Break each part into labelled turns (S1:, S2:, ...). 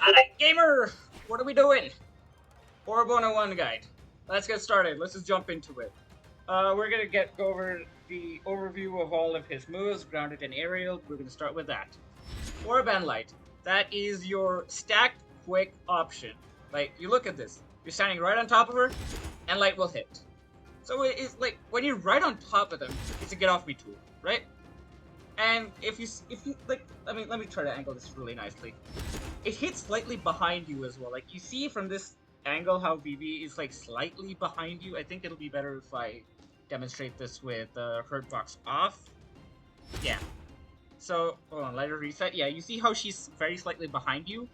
S1: Alright, gamer! What are we doing? Orb 101 guide. Let's get started. Let's just jump into it. We're gonna go over the overview of all of his moves, grounded and aerial. We're gonna start with that. Orb and light. That is your stacked quick option. Like, you look at this. You're standing right on top of her, and light will hit. So it's like, when you're right on top of them, it's a get off me tool, right? And if you like, let me try to angle this really nicely. It hits slightly behind you as well. Like, you see from this angle how VV is like slightly behind you. I think it'll be better if I demonstrate this with the hurt box off. Yeah. So hold on, let her reset. Yeah, you see how she's very slightly behind you.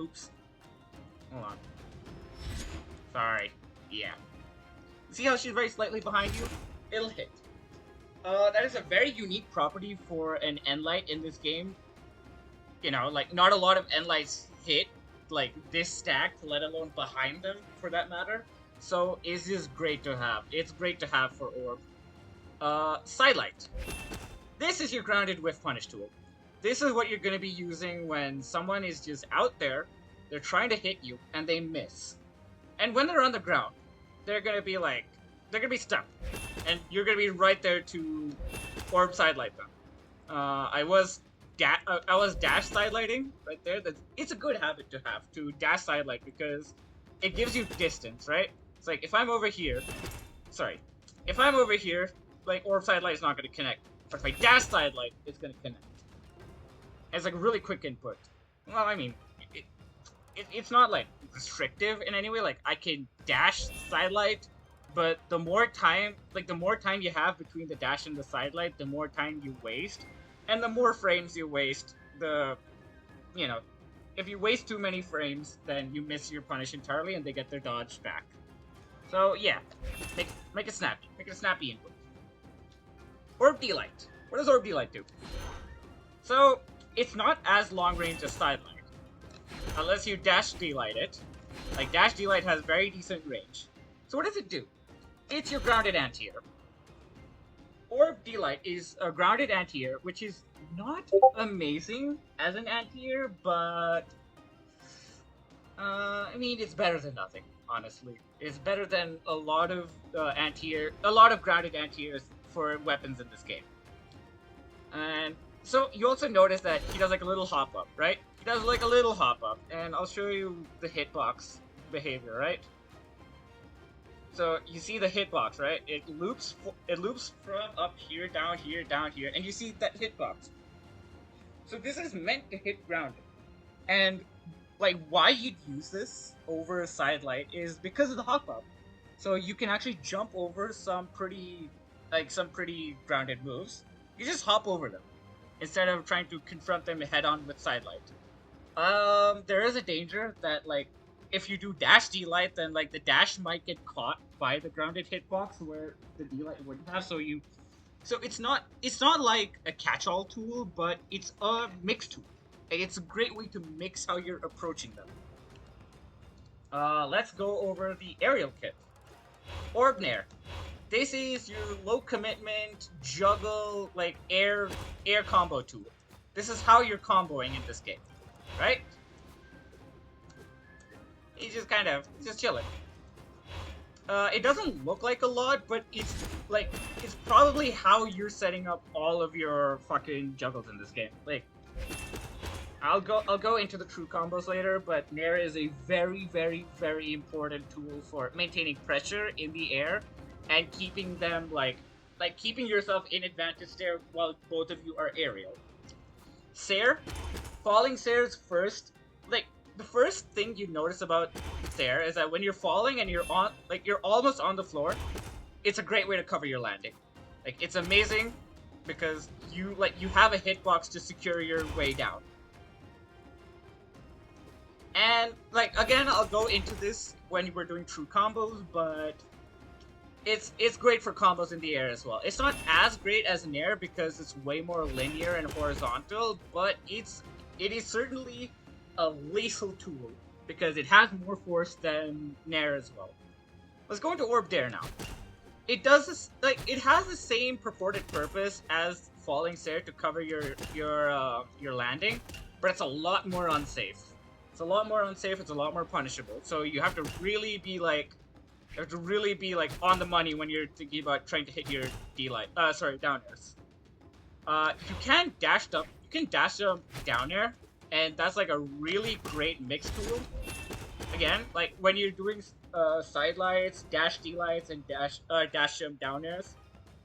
S1: Oops. Hold on. Sorry. Yeah. See how she's very slightly behind you? It'll hit. That is a very unique property for an N-Light in this game. You know, like, not a lot of N-Lights hit, like, this stacked, let alone behind them, for that matter. So, it's just great to have. It's great to have for Orb. Sidelight. This is your grounded with punish tool. This is what you're going to be using when someone is just out there, they're trying to hit you, and they miss. And when they're on the ground, they're going to be like, they're going to be stuck. And you're going to be right there to Orb sidelight them. I was dash sidelighting right there. It's a good habit to have, to dash sidelight, because it gives you distance, right? It's like, if I'm over here, like, Orb sidelight is not going to connect. But if I dash sidelight, it's going to connect. It's like a really quick input. Well, I mean, it's not like restrictive in any way. Like, I can dash sidelight, but the more time you have between the dash and the sidelight, the more time you waste. And the more frames you waste, if you waste too many frames, then you miss your punish entirely and they get their dodge back. So yeah, make it snappy. Make it a snappy input. Orb D-Light. What does Orb D-Light do? So, it's not as long range as sidelight. Unless you dash D-Light it. Like, dash D-Light has very decent range. So what does it do? It's your grounded anti-air. Orb D-Light is a grounded anti-air, which is not amazing as an anti-air, but I mean, it's better than nothing, honestly. It's better than a lot of grounded anti-airs for weapons in this game. And so you also notice that he does like a little hop up, right? He does like a little hop up, and I'll show you the hitbox behavior, right? So you see the hitbox, right? It loops from up here, down here, down here, and you see that hitbox. So this is meant to hit grounded. And like, why you'd use this over a sidelight is because of the hop up. So you can actually jump over some pretty grounded moves. You just hop over them instead of trying to confront them head on with sidelight. There is a danger that, like, if you do dash D-Light, then like the dash might get caught by the grounded hitbox where the D-Light wouldn't have. So it's not like a catch-all tool, but it's a mix tool. It's a great way to mix how you're approaching them. Let's go over the aerial kit. Orb Nair. This is your low commitment juggle, like, air combo tool. This is how you're comboing in this game, right? He's just chilling. It doesn't look like a lot, but it's probably how you're setting up all of your fucking juggles in this game. Like, I'll go into the true combos later, but Nair is a very, very, very important tool for maintaining pressure in the air and keeping them keeping yourself in advantage there while both of you are aerial. Sair, falling Sair's first, like, the first thing you notice about Sair is that when you're falling and you're almost on the floor, it's a great way to cover your landing. Like, it's amazing because you have a hitbox to secure your way down. And like, again, I'll go into this when we're doing true combos, but it's great for combos in the air as well. It's not as great as Nair because it's way more linear and horizontal, but it is certainly a lethal tool because it has more force than Nair as well. Let's go into Orb Dare now. It does this, like, it has the same purported purpose as Falling Sair to cover your landing, but it's a lot more unsafe. It's a lot more unsafe, it's a lot more punishable. So you have to really be like, on the money when you're thinking about trying to hit your down airs. You can dash up down air, and that's like a really great mix tool. Again, like when you're doing side lights, dash D lights, and dash jump down airs,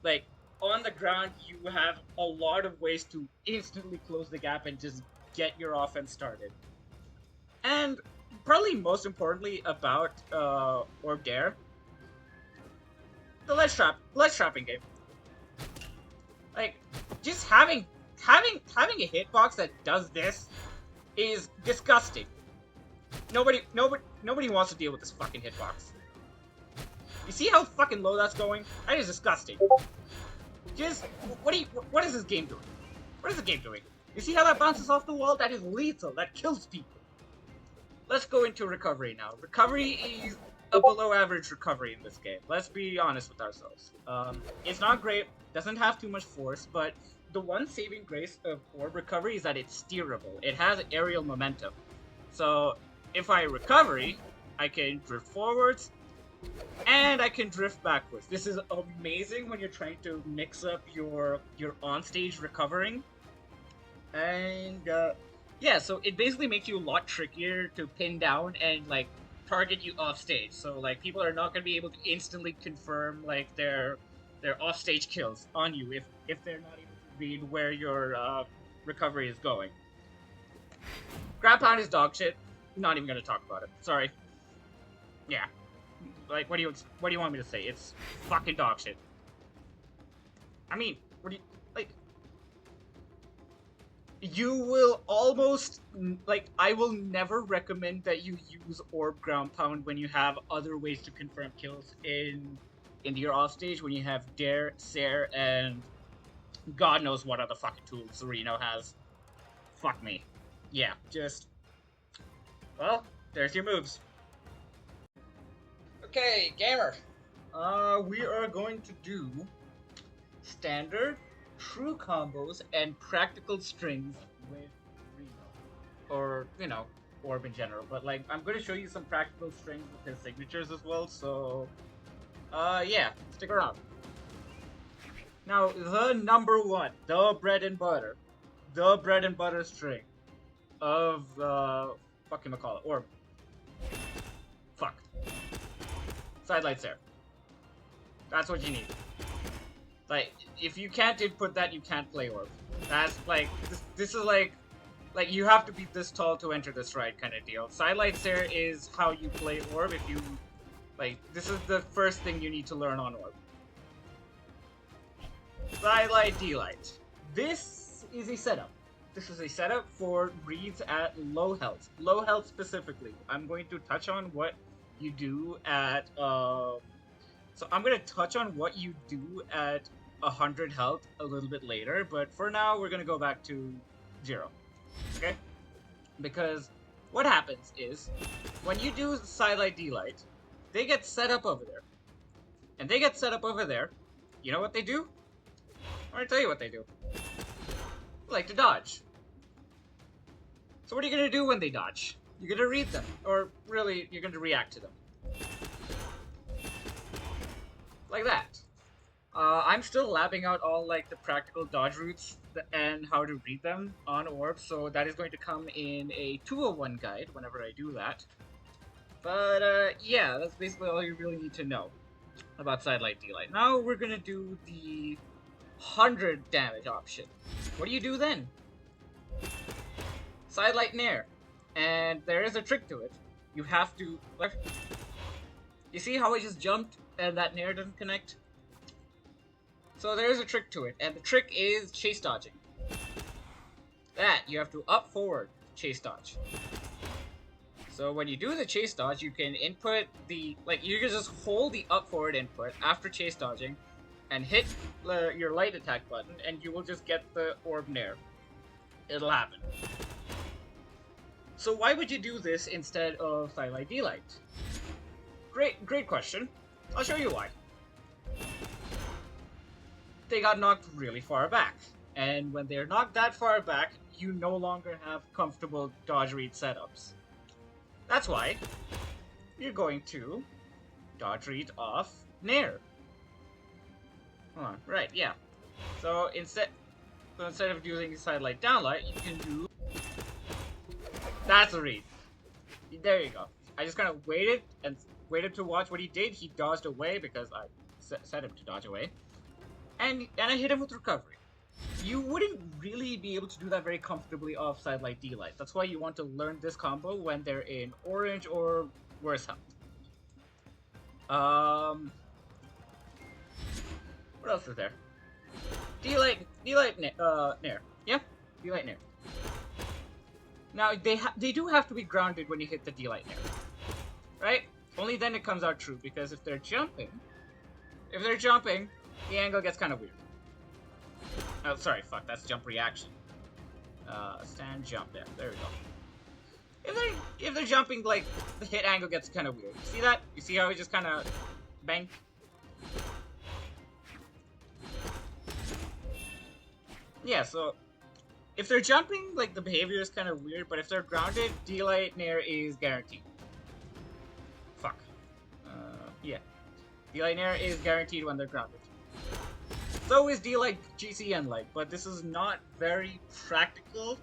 S1: like on the ground you have a lot of ways to instantly close the gap and just get your offense started. And probably most importantly about Orb Dare, the ledge trapping game. Like, just having a hitbox that does this is disgusting. Nobody wants to deal with this fucking hitbox. You see how fucking low that's going? That is disgusting. Just what is this game doing? What is the game doing? You see how that bounces off the wall? That is lethal. That kills people. Let's go into recovery now. Recovery is a below average recovery in this game. Let's be honest with ourselves. It's not great, doesn't have too much force, but the one saving grace of orb recovery is that it's steerable. It has aerial momentum. So if I recovery, I can drift forwards, and I can drift backwards. This is amazing when you're trying to mix up your on-stage recovering. And yeah, so it basically makes you a lot trickier to pin down and like target you off stage. So like people are not going to be able to instantly confirm like their off stage kills on you if they're not able to read where your recovery is going. Grab pound is dog shit. Not even going to talk about it. Sorry. Yeah. Like what do you want me to say? It's fucking dog shit. I mean, what do you like? You will almost, like, I will never recommend that you use Orb Ground Pound when you have other ways to confirm kills in your offstage, when you have Dare, Sare, and God knows what other fucking tools Reno has. Fuck me. Yeah, just, well, there's your moves. Okay, gamer. We are going to do standard, true combos, and practical strings with Reno. Or, you know, Orb in general. But, like, I'm going to show you some practical strings with his signatures as well, so... yeah, stick around. Now, the number one, the bread and butter string of, whatchamacallit, Orb. Fuck. Sidelights there. That's what you need. Like, if you can't input that, you can't play Orb. That's, like, this is like, you have to be this tall to enter this ride kind of deal. Sidelights there is how you play Orb if you, like, this is the first thing you need to learn on Orb. Sidelight, D-light. This is a setup. This is a setup for reads at low health. Low health specifically. I'm going to touch on what you do at, so I'm going to touch on what you do at 100 health a little bit later, but for now we're going to go back to 0. Okay? Because what happens is, when you do Sidelight D-light, they get set up over there. And they get set up over there, you know what they do? I'm going to tell you what they do. They like to dodge. So what are you going to do when they dodge? You're going to read them, or really, you're going to react to them. Like that. I'm still labbing out all, like, the practical dodge routes and how to read them on Orb, so that is going to come in a 201 guide whenever I do that. But, yeah, that's basically all you really need to know about Sidelight D-light. Now we're going to do the 100 damage option. What do you do then? Sidelight Nair. And there is a trick to it. You have to... You see how I just jumped and that Nair doesn't connect? So there is a trick to it, and the trick is chase dodging. That, you have to up forward chase dodge. So when you do the chase dodge, you can input the... Like, you can just hold the up forward input after chase dodging and hit your light attack button, and you will just get the Orb Nair. It'll happen. So why would you do this instead of Sidelight D-light? Great question. I'll show you why. They got knocked really far back. And when they're knocked that far back, you no longer have comfortable dodge read setups. That's why you're going to dodge read off Nair. Hold on, right, yeah. So instead of using sidelight downlight, you can do... That's a read. There you go. I just kind of waited to watch what he did. He dodged away because I set him to dodge away. And I hit him with recovery. You wouldn't really be able to do that very comfortably off sidelight D-light. That's why you want to learn this combo when they're in orange or worse health. What else is there? D-light Nair. Yeah? D-light Nair. Now, they do have to be grounded when you hit the D-light Nair. Right? Only then it comes out true, because if they're jumping, the angle gets kind of weird. Oh, sorry, fuck, that's jump reaction. Stand, jump, there we go. If they're jumping, like, the hit angle gets kind of weird. You see that? You see how he just kind of bang? Yeah, so if they're jumping, like, the behavior is kind of weird, but if they're grounded, D-light Nair is guaranteed. Fuck. Yeah. D-light Nair is guaranteed when they're grounded. So is D-light GCN-like, but this is not very practical.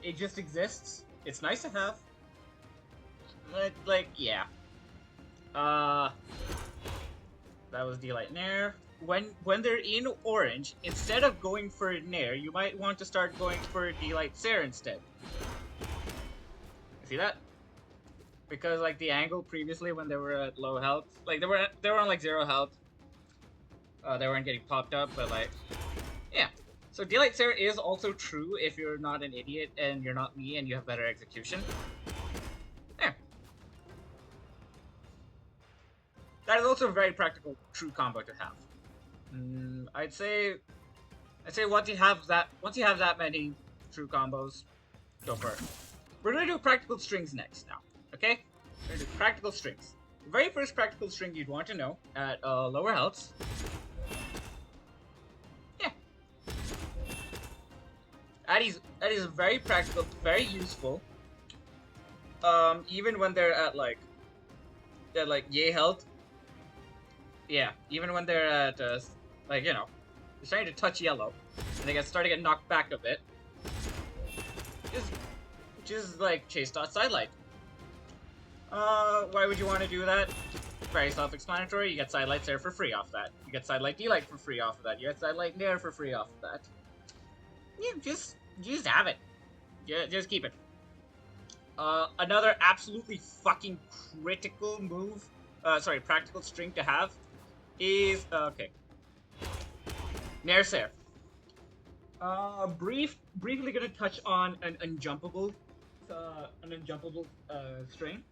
S1: It just exists. It's nice to have. But, like, yeah. That was D-light Nair. When they're in orange, instead of going for Nair, you might want to start going for D-light Sair instead. See that? Because, like, the angle previously when they were at low health, like, they were on, like, 0 health. They weren't getting popped up, but, like, yeah. So D-light Sair is also true if you're not an idiot and you're not me and you have better execution. Yeah. That is also a very practical, true combo to have. I'd say once you have that many true combos, go for it. We're gonna do practical strings next now. Okay? We're gonna do practical strings. The very first practical string you'd want to know at lower healths. Yeah. That is very practical, very useful. Even when they're at like yay health. Yeah, even when they're at like, you know, they're starting to touch yellow and they start to get knocked back a bit. Just like chase dot sidelight. Why would you want to do that? Very self-explanatory. You get sidelight Sair for free off that. You get sidelight D-light for free off of that. You get sidelight Nair for free off of that. Yeah, just have it. Yeah, just keep it. Another absolutely fucking critical move. Practical string to have is okay. Nair Sair. Briefly gonna touch on an unjumpable string.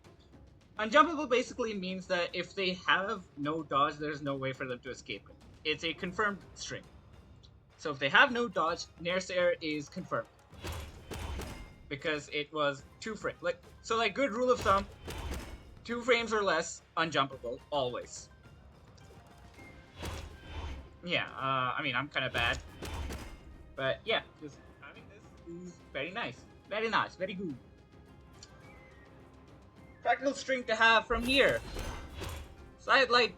S1: Unjumpable basically means that if they have no dodge, there's no way for them to escape it. It's a confirmed string. So if they have no dodge, Nair Sair is confirmed. Because it was 2 frames. Like good rule of thumb, 2 frames or less, unjumpable, always. Yeah, I mean, I'm kind of bad. But yeah, just having this is very nice. Very nice, very good. Practical string to have from here. Sidelight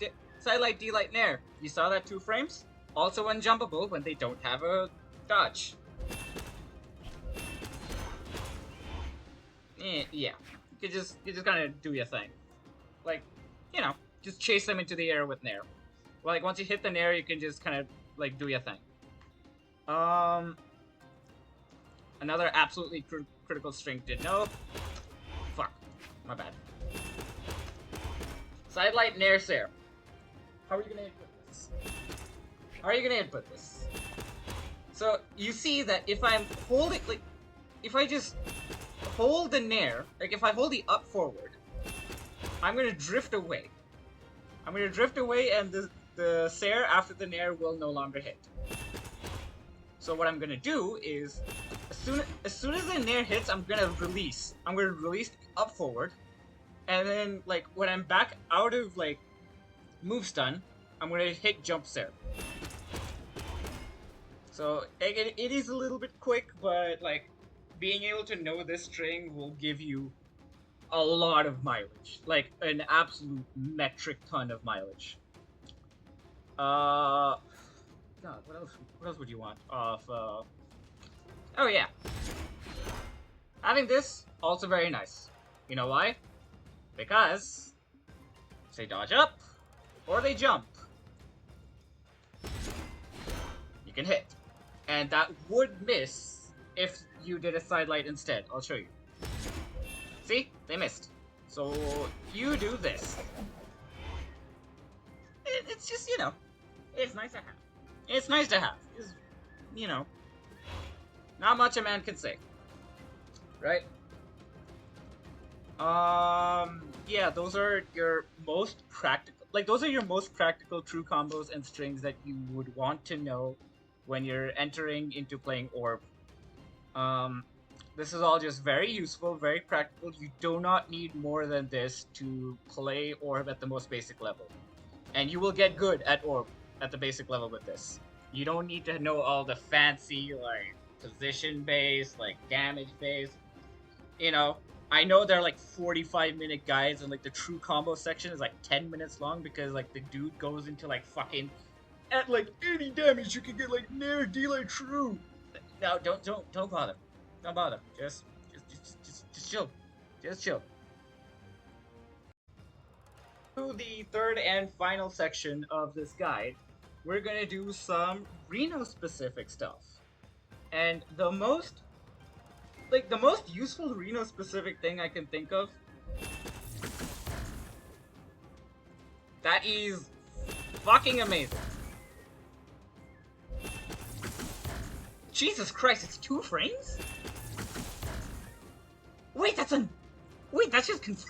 S1: D-light Nair. You saw that 2 frames? Also unjumpable when they don't have a dodge. Yeah. You just kind of do your thing. Like, you know, just chase them into the air with Nair. Like, once you hit the Nair, you can just kind of, like, do your thing. Another absolutely critical string to know. Fuck. My bad. Sidelight Nair Sair. How are you gonna input this? So, you see that if I'm holding, like, if I just hold the Nair, like, if I hold the up forward, I'm gonna drift away. And the Sair after the Nair will no longer hit. So what I'm gonna do is, as soon as the Nair hits, I'm gonna release. I'm gonna release up forward, and then like when I'm back out of like move stun, I'm gonna hit jump Sair. So it is a little bit quick, but like being able to know this string will give you a lot of mileage, like an absolute metric ton of mileage. God, what else? What else would you want? Oh yeah, having this also very nice. You know why? Because they dodge up or they jump, you can hit, and that would miss if you did a sidelight instead. I'll show you. See, they missed. So you do this. It's just, you know, it's nice to have. It's nice to have. It's, you know, not much a man can say, right? Yeah, those are your most practical. Like, those are your most practical true combos and strings that you would want to know when you're entering into playing Orb. This is all just very useful, very practical. You do not need more than this to play Orb at the most basic level. And you will get good at Orb at the basic level with this. You don't need to know all the fancy, like, position-based, like, damage-based. You know, I know they're like 45-minute guides, and like the true combo section is like 10 minutes long because like the dude goes into like fucking at like any damage you can get like near delay true. No, don't bother. Don't bother. Just chill. Just chill. To the third and final section of this guide, we're gonna do some Reno specific stuff. And the most useful Reno specific thing I can think of that is fucking amazing. Jesus Christ, it's 2 frames? Wait, that's just confirmed.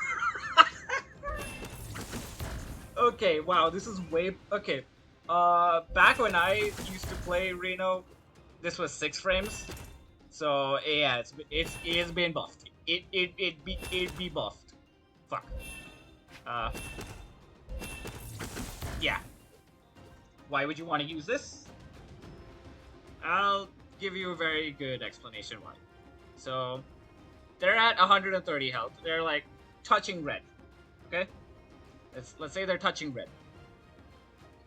S1: Okay, wow, this is way okay. Back when I used to play Reno, this was 6 frames. So yeah, it's been buffed. It be buffed. Fuck. Yeah. Why would you want to use this? I'll give you a very good explanation why. So they're at 130 health. They're like touching red. Okay? Let's say they're touching red.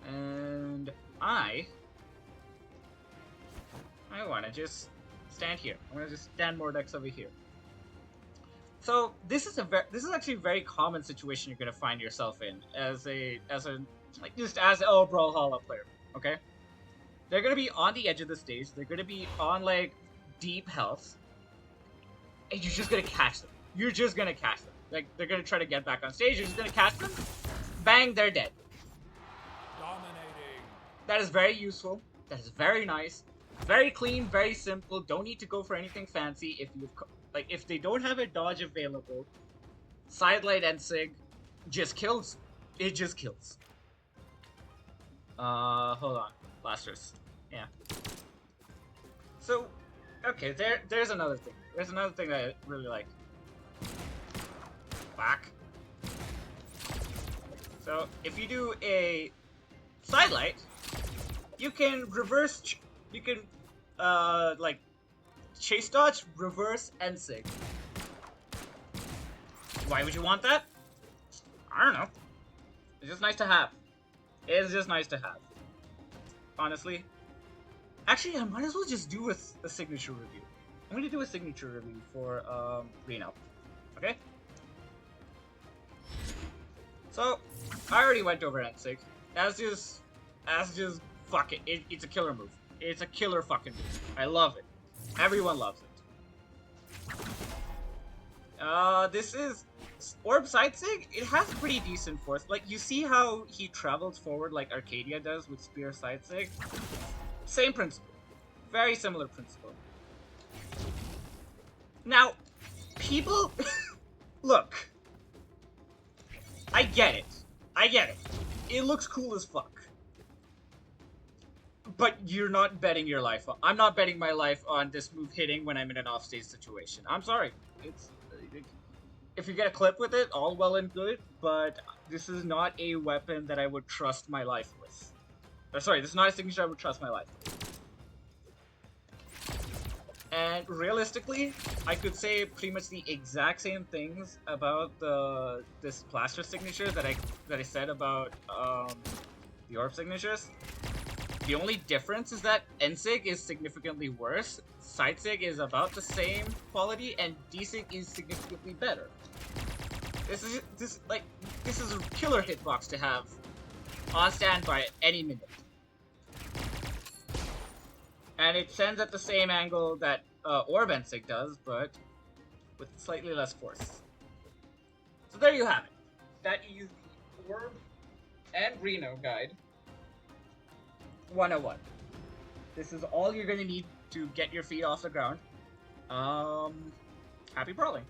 S1: And I wanna just stand here. I'm gonna just stand more decks over here. So this is actually a very common situation you're gonna find yourself in as a brawlhalla player. Okay, they're gonna be on the edge of the stage. They're gonna be on like deep health, and you're just gonna catch them. You're just gonna catch them. Like they're gonna try to get back on stage. You're just gonna catch them. Bang! They're dead.
S2: Dominating.
S1: That is very useful. That is very nice. Very clean, very simple. Don't need to go for anything fancy. If they don't have a dodge available, sidelight and sig just kills. It just kills. Hold on, blasters. Yeah. So, okay, there's another thing. There's another thing that I really like. Back. So if you do a sidelight, you can reverse. You can, like, chase dodge, reverse, and sig. Why would you want that? I don't know. It's just nice to have. It's just nice to have. Honestly. Actually, I might as well just do a signature review. I'm gonna do a signature review for, Reno. Okay? So, I already went over that sig. That's just, fuck it. It's a killer move. It's a killer fucking move. I love it. Everyone loves it. This is Orb Side Sig. It has pretty decent force. Like, you see how he travels forward like Arcadia does with Spear Side Sig? Same principle. Very similar principle. Now, people... Look. I get it. I get it. It looks cool as fuck. But you're not betting your life on. I'm not betting my life on this move hitting when I'm in an offstage situation. I'm sorry. If you get a clip with it, all well and good, but this is not a weapon that I would trust my life with. Sorry, this is not a signature I would trust my life with. And realistically, I could say pretty much the exact same things about this plaster signature that I said about the orb signatures. The only difference is that NSIG is significantly worse, SideSig is about the same quality, and DSIG is significantly better. This is a killer hitbox to have on standby at any minute. And it sends at the same angle that Orb NSIG does, but with slightly less force. So there you have it. That is the Orb and Reno guide 101. This is all you're going to need to get your feet off the ground. Happy brawling.